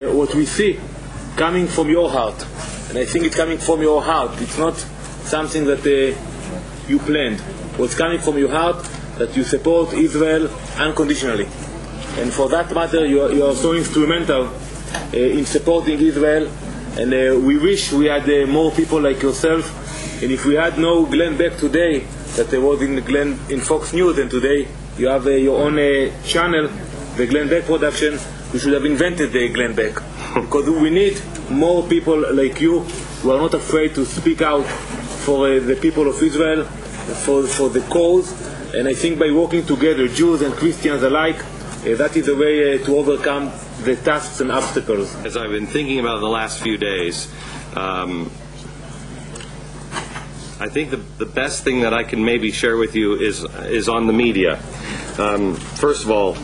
What we see coming from your heart, and I think it's coming from your heart. It's not something that you planned. What's coming from your heart, that you support Israel unconditionally. And for that matter, you are so instrumental in supporting Israel. And we wish we had more people like yourself. And if we had no Glenn Beck today, that was in Fox News, and today you have your own channel, the Glenn Beck production, we should have invented the Glenn Beck. Because we need more people like you who are not afraid to speak out for the people of Israel, for the cause. And I think by working together, Jews and Christians alike, that is the way to overcome the tasks and obstacles. As I've been thinking about the last few days, I think the best thing that I can maybe share with you is on the media. First of all,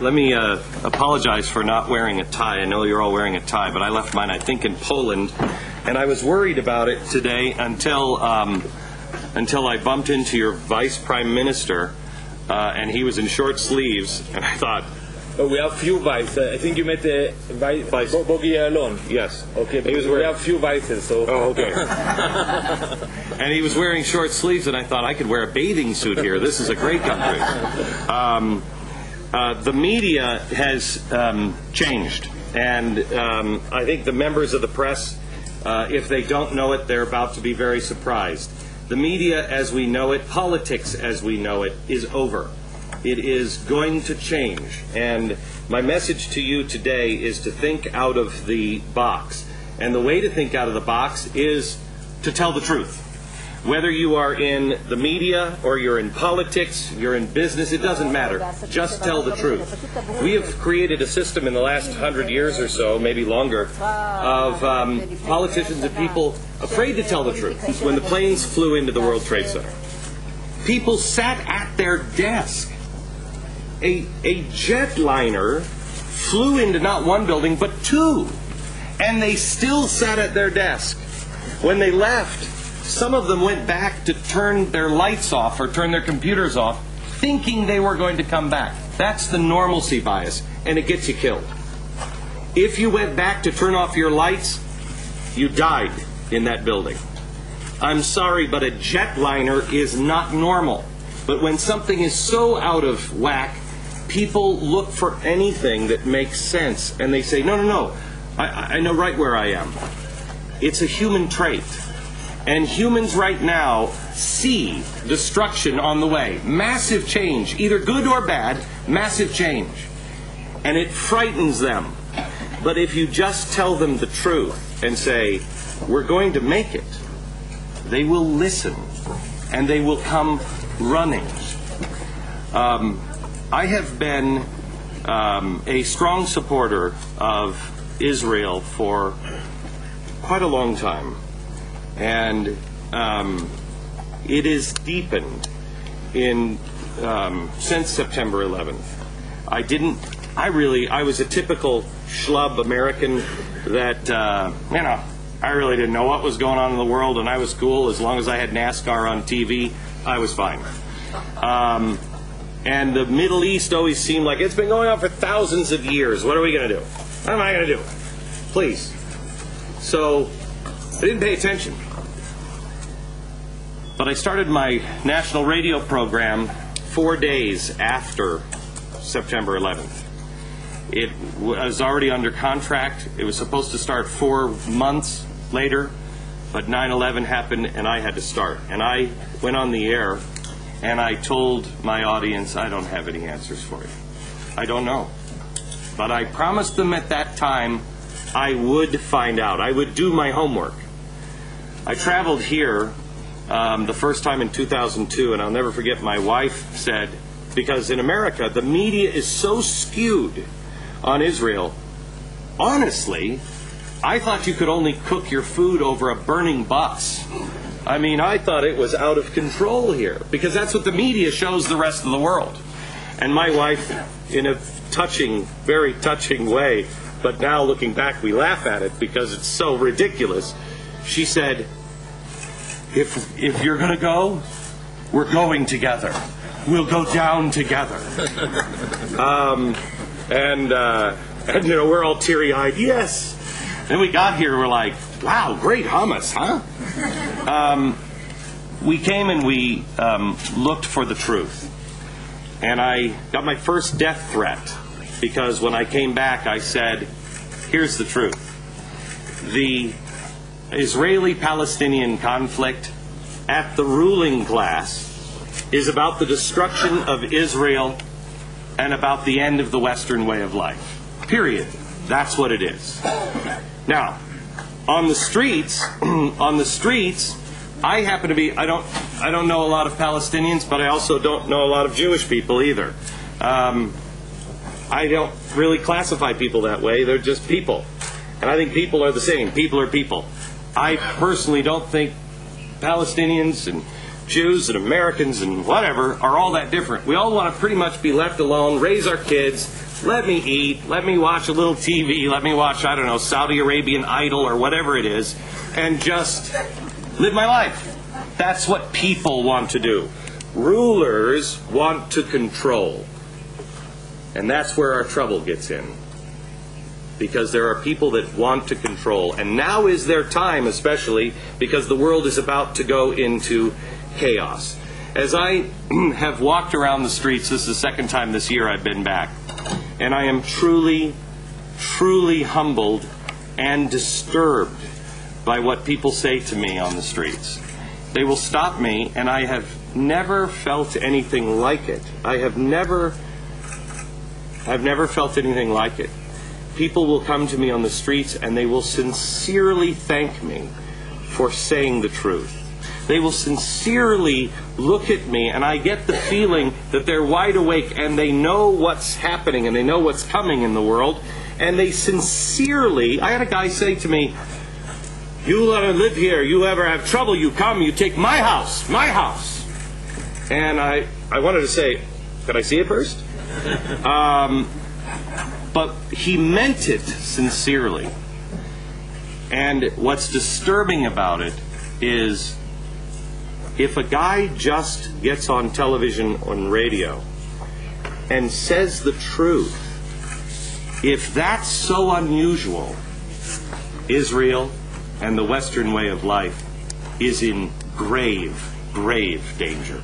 let me apologize for not wearing a tie. I know you're all wearing a tie, but I left mine, I think, in Poland, and I was worried about it today until I bumped into your Vice Prime Minister, and he was in short sleeves, and I thought, oh, we have few vices. I think you met Vice Bogi alone. Yes. Okay, but we have few vices, so. Oh, okay. And he was wearing short sleeves, and I thought I could wear a bathing suit here. This is a great country. The media has changed, and I think the members of the press, if they don't know it, they're about to be very surprised. The media as we know it, politics as we know it, is over. It is going to change, and my message to you today is to think out of the box. And the way to think out of the box is to tell the truth. Whether you are in the media or you're in politics, you're in business, it doesn't matter. Just tell the truth. We have created a system in the last 100 years or so, maybe longer, of politicians and people afraid to tell the truth. When the planes flew into the World Trade Center, people sat at their desk. A jetliner flew into not one building, but two. And they still sat at their desk. When they left, some of them went back to turn their lights off or turn their computers off, thinking they were going to come back. That's the normalcy bias, and it gets you killed. If you went back to turn off your lights, you died in that building. I'm sorry, but a jetliner is not normal. But when something is so out of whack, people look for anything that makes sense, and they say, no, I know right where I am. It's a human trait. And humans right now see destruction on the way. Massive change, either good or bad, massive change. And it frightens them. But if you just tell them the truth and say, we're going to make it, they will listen, and they will come running. I have been a strong supporter of Israel for quite a long time. And it is deepened since September 11th. I was a typical schlub American that, I really didn't know what was going on in the world, and I was cool. As long as I had NASCAR on TV, I was fine. And the Middle East always seemed like it's been going on for thousands of years. What are we going to do? What am I going to do? Please. So I didn't pay attention. But I started my national radio program 4 days after September 11th. It was already under contract. It was supposed to start 4 months later, but 9/11 happened and I had to start. And I went on the air and I told my audience, I don't have any answers for you. I don't know. But I promised them at that time I would find out. I would do my homework. I traveled here the first time in 2002, and I'll never forget my wife said, because in America the media is so skewed on Israel, honestly, I thought you could only cook your food over a burning bus. I mean, I thought it was out of control here, because that's what the media shows the rest of the world. And my wife, in a touching, very touching way, but now looking back we laugh at it because it's so ridiculous, she said, if you're going to go, we're going together. We'll go down together. And And, we're all teary-eyed, yes. Then we got here, we're like, wow, great hummus, huh? We came and we looked for the truth. And I got my first death threat, because when I came back, I said, here's the truth. The Israeli-Palestinian conflict at the ruling class is about the destruction of Israel and about the end of the Western way of life. Period. That's what it is. Now, on the streets, I happen to be, I don't know a lot of Palestinians, but I also don't know a lot of Jewish people either. I don't really classify people that way. They're just people. And I think people are the same. People are people. I personally don't think Palestinians and Jews and Americans and whatever are all that different. We all want to pretty much be left alone, raise our kids, let me eat, let me watch a little TV, let me watch, I don't know, Saudi Arabian Idol or whatever it is, and just live my life. That's what people want to do. Rulers want to control. And that's where our trouble gets in. Because there are people that want to control. And now is their time, especially because the world is about to go into chaos. As I have walked around the streets, this is the second time this year I've been back, and I am truly, truly humbled and disturbed by what people say to me on the streets. They will stop me, and I have never felt anything like it. I've never felt anything like it. People will come to me on the streets and they will sincerely thank me for saying the truth. They will sincerely look at me, and I get the feeling that they're wide awake and they know what's happening and they know what's coming in the world, and they sincerely, I had a guy say to me, you let to live here, you ever have trouble, you come, you take my house. And I wanted to say, could I see it first? But he meant it sincerely. And what's disturbing about it is, if a guy just gets on television, on radio, and says the truth, if that's so unusual, Israel and the Western way of life is in grave, grave danger.